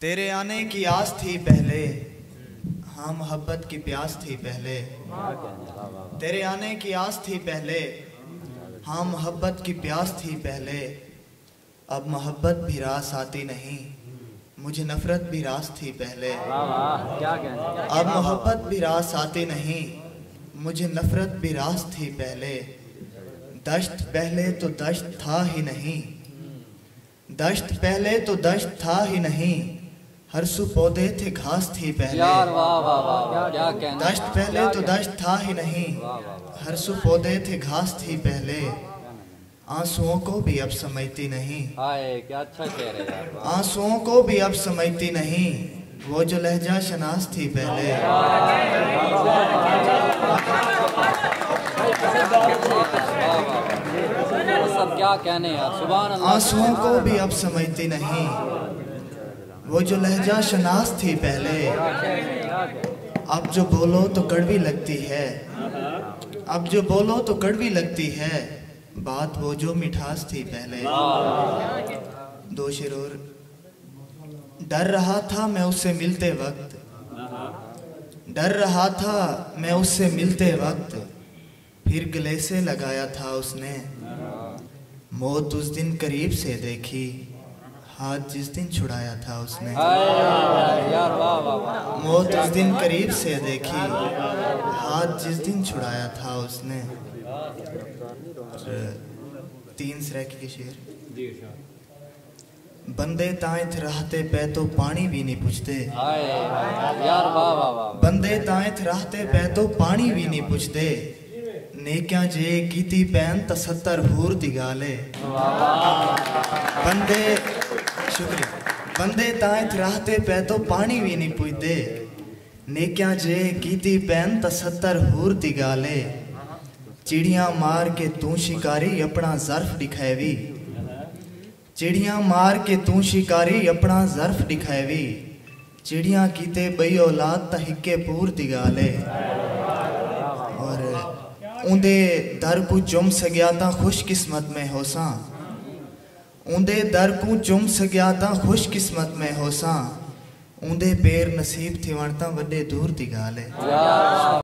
तेरे आने की आस थी पहले, हाँ मोहब्बत की प्यास थी पहले। तेरे आने की आस थी पहले, हाँ मोहब्बत की प्यास थी पहले। अब मोहब्बत भी रास आती नहीं, मुझे नफरत भी रास थी पहले। अब मोहब्बत भी रास आती नहीं, मुझे नफरत भी रास थी पहले। दश्त पहले तो दश्त था ही नहीं, दश्त पहले तो दश्त था ही नहीं, हर सू पौधे थे घास थी पहले। यार वाह वाह वाह क्या कहना। दश्त पहले तो दश्त था ही नहीं, हर सू पौधे थे घास थी पहले। आंसुओं को भी अब समझती नहीं, हाय क्या अच्छा कह रहे यार। आंसुओं को भी अब समझती नहीं, वो जो लहजा शनास थी पहले। सब क्या कहने यार, सुभान अल्लाह। आंसुओं को भी अब समझती नहीं, वो जो लहजा शनास थी पहले। अब जो बोलो तो कड़वी लगती है, अब जो बोलो तो कड़वी लगती है, बात वो जो मिठास थी पहले। दो शेर और। डर रहा था मैं उससे मिलते वक्त, डर रहा था मैं उससे मिलते वक्त, फिर गले से लगाया था उसने। मौत उस दिन करीब से देखी, हाथ जिस दिन छुड़ाया था उसने। यार वाह वाह वाह। मौत उस दिन करीब से देखी, हाथ जिस दिन छुड़ाया था उसने। तीन सराकी के शेर। बंदे तायत रहते पे तो पानी भी नहीं पूछते, यार वाह वाह वाह। बंदे तायत रहते पे तो पानी भी नहीं पूछते। नेक्या जे कीती पैन त 70 हूर दी गाले। बंदे शुक्रिया। बंदे तायत रहते पे तो पानी भी नहीं पूछते। नेक्या जे कीती पैन त 70 हूर दी गाले। चिड़िया मार के तू शिकारी अपना ज़र्फ दिखाएवी, चिड़िया मार के तू शिकारी अपना ज़र्फ दिखाएवी। चिड़िया कीते बई औलाद त हिक्के पूर दी गाले। और उंदे दर को चुम सगया ता खुश किस्मत में होसा, उंदे दर को चुम सगया ता खुश किस्मत में होसा। उंदे पैर नसीब थी वण ता वड्डे दूर दी गाल है।